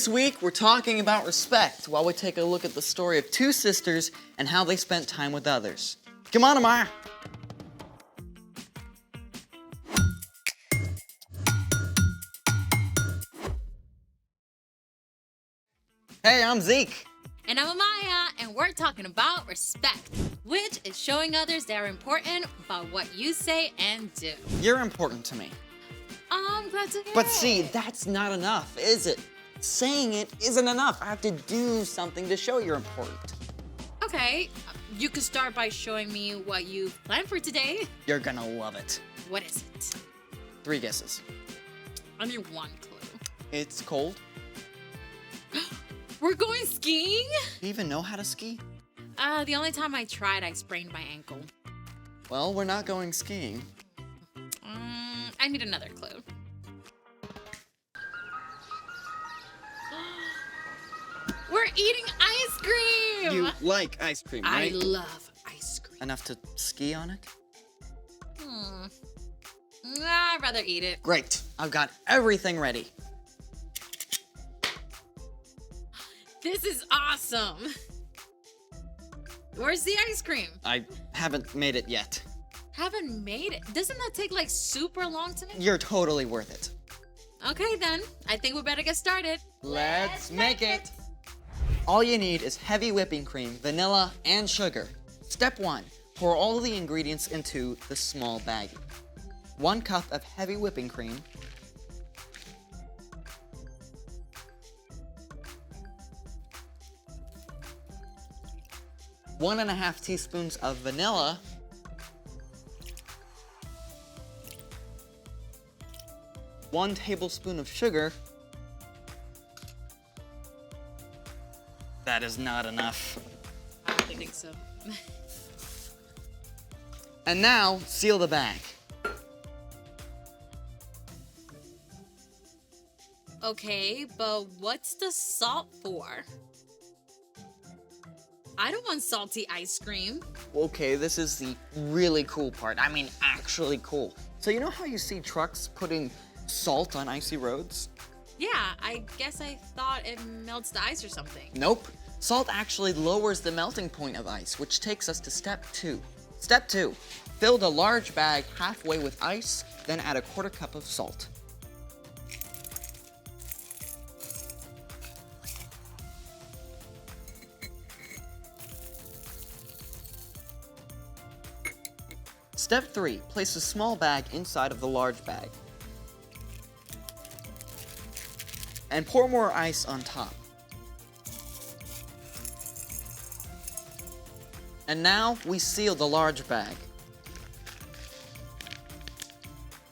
This week, we're talking about respect while we take a look at the story of two sisters and how they spent time with others. Come on, Amaya. Hey, I'm Zeke. And I'm Amaya, and we're talking about respect, which is showing others they're important by what you say and do. You're important to me. I'm glad to hear But it. see, that's not enough, is it? Saying it isn't enough. I have to do something to show you're important. Okay, you could start by showing me what you planned for today. You're gonna love it. What is it? 3 guesses. I need one clue. It's cold. We're going skiing? Do you even know how to ski? The only time I tried, I sprained my ankle. Well, we're not going skiing. I need another clue. We're eating ice cream! You like ice cream, I right? love ice cream. Enough to ski on it? I'd rather eat it. Great. I've got everything ready. This is awesome. Where's the ice cream? I haven't made it yet. Haven't made it. Doesn't that take like super long to make? You're totally worth it. Okay then, I think we better get started. Let's make it. All you need is heavy whipping cream, vanilla, and sugar. Step 1, pour all the ingredients into the small baggie. 1 cup of heavy whipping cream, 1.5 teaspoons of vanilla, 1 tablespoon of sugar. That is not enough. I don't think so. And now, seal the bag. Okay, but what's the salt for? I don't want salty ice cream. Okay, this is the really cool part. I mean, actually cool. So you know how you see trucks putting salt on icy roads? Yeah, I guess I thought it melts the ice or something. Nope. Salt actually lowers the melting point of ice, which takes us to step 2. Step 2, fill the large bag halfway with ice, then add 1/4 cup of salt. Step 3, place a small bag inside of the large bag. And pour more ice on top. And now we seal the large bag.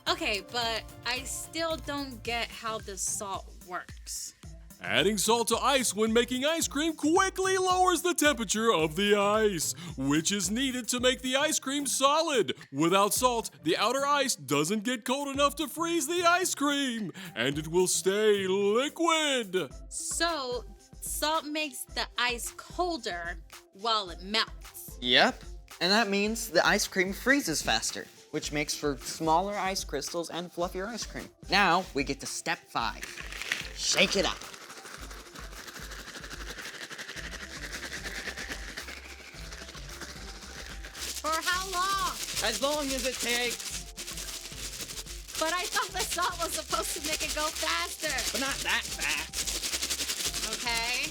Okay, but I still don't get how the salt works. Adding salt to ice when making ice cream quickly lowers the temperature of the ice, which is needed to make the ice cream solid. Without salt, the outer ice doesn't get cold enough to freeze the ice cream, and it will stay liquid. So, salt makes the ice colder while it melts. Yep. And that means the ice cream freezes faster, which makes for smaller ice crystals and fluffier ice cream. Now we get to step 5. Shake it up. For how long? As long as it takes. But I thought the salt was supposed to make it go faster. But not that fast. Okay.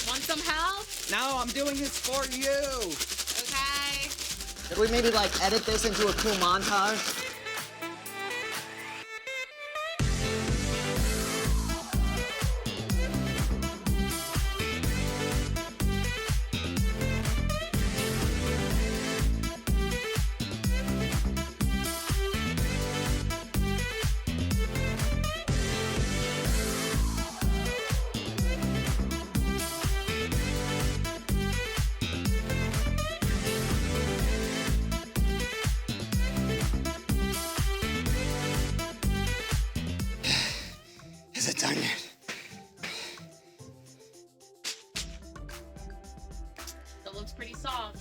Want some help? No, I'm doing this for you. Okay. Could we maybe like edit this into a cool montage? Is it done yet? That looks pretty soft.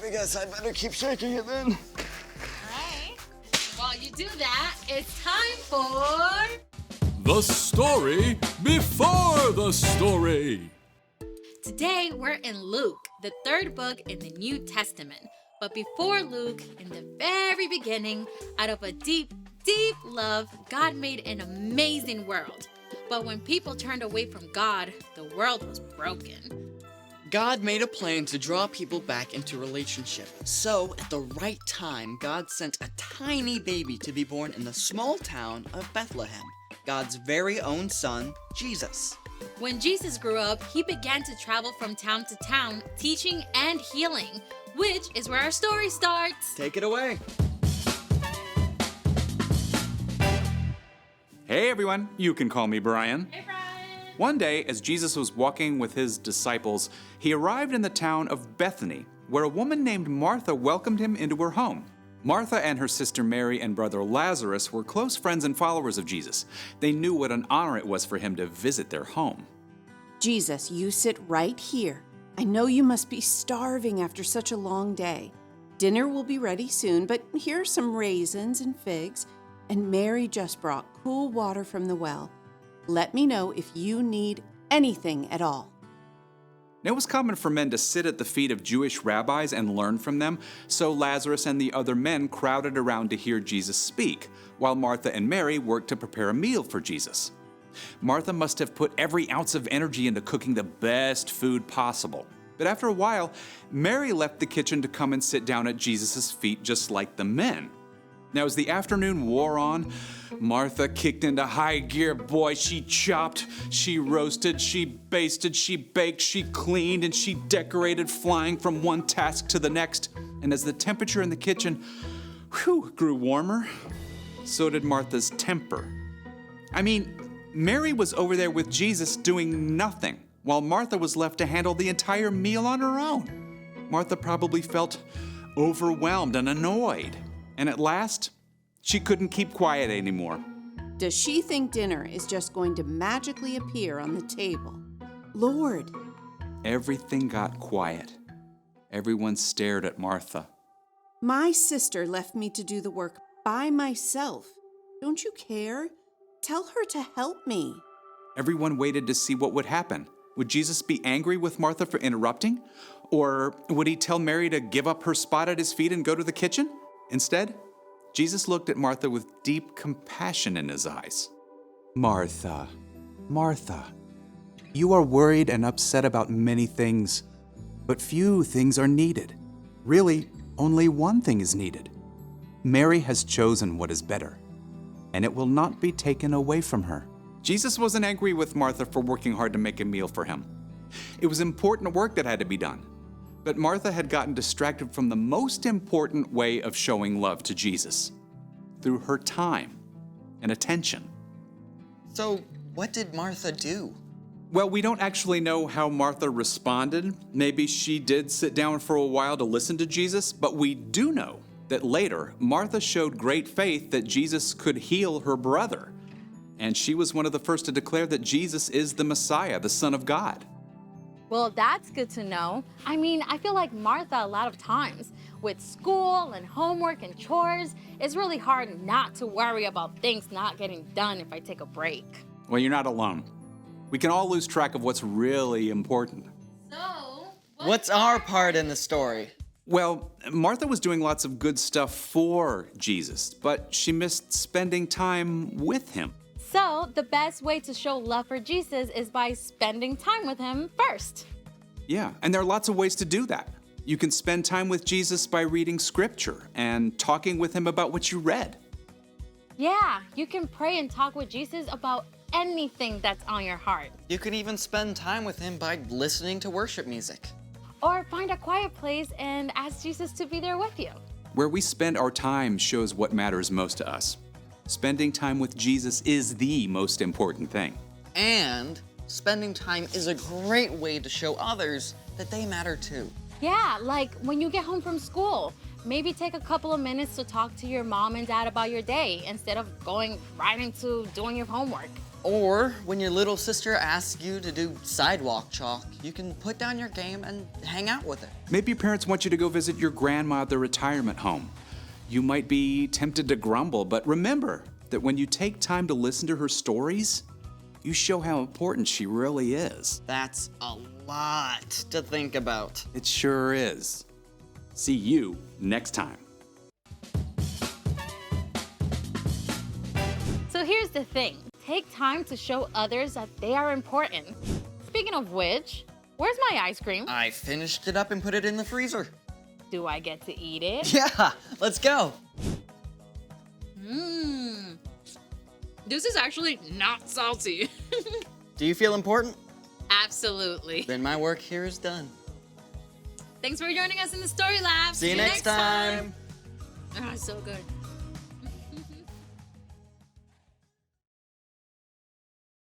I guess I better keep shaking it then. Alright. While you do that, it's time for The story before the story. Today we're in Luke, the third book in the New Testament. But before Luke, in the very beginning, out of a deep, deep love, God made an amazing world. But when people turned away from God, the world was broken. God made a plan to draw people back into relationship. So, at the right time, God sent a tiny baby to be born in the small town of Bethlehem, God's very own son, Jesus. When Jesus grew up, he began to travel from town to town, teaching and healing, which is where our story starts. Take it away. Hey everyone, you can call me Brian. Hey, Brian. One day, as Jesus was walking with his disciples, he arrived in the town of Bethany, where a woman named Martha welcomed him into her home. Martha and her sister Mary and brother Lazarus were close friends and followers of Jesus. They knew what an honor it was for him to visit their home. Jesus, you sit right here. I know you must be starving after such a long day. Dinner will be ready soon, but here are some raisins and figs, and Mary just brought cool water from the well. Let me know if you need anything at all. It was common for men to sit at the feet of Jewish rabbis and learn from them, so Lazarus and the other men crowded around to hear Jesus speak, while Martha and Mary worked to prepare a meal for Jesus. Martha must have put every ounce of energy into cooking the best food possible. But after a while, Mary left the kitchen to come and sit down at Jesus' feet just like the men. Now, as the afternoon wore on, Martha kicked into high gear. Boy, she chopped, she roasted, she basted, she baked, she cleaned, and she decorated, flying from one task to the next. And as the temperature in the kitchen, grew warmer, so did Martha's temper. I mean, Mary was over there with Jesus doing nothing, while Martha was left to handle the entire meal on her own. Martha probably felt overwhelmed and annoyed. And at last, she couldn't keep quiet anymore. Does she think dinner is just going to magically appear on the table? Lord. Everything got quiet. Everyone stared at Martha. My sister left me to do the work by myself. Don't you care? Tell her to help me. Everyone waited to see what would happen. Would Jesus be angry with Martha for interrupting? Or would he tell Mary to give up her spot at his feet and go to the kitchen? Instead, Jesus looked at Martha with deep compassion in his eyes. Martha, Martha, you are worried and upset about many things, but few things are needed. Really, only one thing is needed. Mary has chosen what is better, and it will not be taken away from her. Jesus wasn't angry with Martha for working hard to make a meal for him. It was important work that had to be done. But Martha had gotten distracted from the most important way of showing love to Jesus, through her time and attention. So, what did Martha do? Well, we don't actually know how Martha responded. Maybe she did sit down for a while to listen to Jesus, but we do know that later, Martha showed great faith that Jesus could heal her brother. And she was one of the first to declare that Jesus is the Messiah, the Son of God. Well, that's good to know. I mean, I feel like Martha a lot of times. With school and homework and chores, it's really hard not to worry about things not getting done if I take a break. Well, you're not alone. We can all lose track of what's really important. So, What's our part in the story? Well, Martha was doing lots of good stuff for Jesus, but she missed spending time with him. So, the best way to show love for Jesus is by spending time with him first. Yeah, and there are lots of ways to do that. You can spend time with Jesus by reading scripture and talking with him about what you read. Yeah, you can pray and talk with Jesus about anything that's on your heart. You can even spend time with him by listening to worship music. Or find a quiet place and ask Jesus to be there with you. Where we spend our time shows what matters most to us. Spending time with Jesus is the most important thing. And spending time is a great way to show others that they matter too. Yeah, like when you get home from school, maybe take a couple of minutes to talk to your mom and dad about your day instead of going right into doing your homework. Or when your little sister asks you to do sidewalk chalk, you can put down your game and hang out with her. Maybe your parents want you to go visit your grandma at the retirement home. You might be tempted to grumble, but remember, that when you take time to listen to her stories, you show how important she really is. That's a lot to think about. It sure is. See you next time. So here's the thing. Take time to show others that they are important. Speaking of which, where's my ice cream? I finished it up and put it in the freezer. Do I get to eat it? Yeah, let's go. Mmm. This is actually not salty. Do you feel important? Absolutely. Then my work here is done. Thanks for joining us in the Story Lab. See you next time. Ah, so good.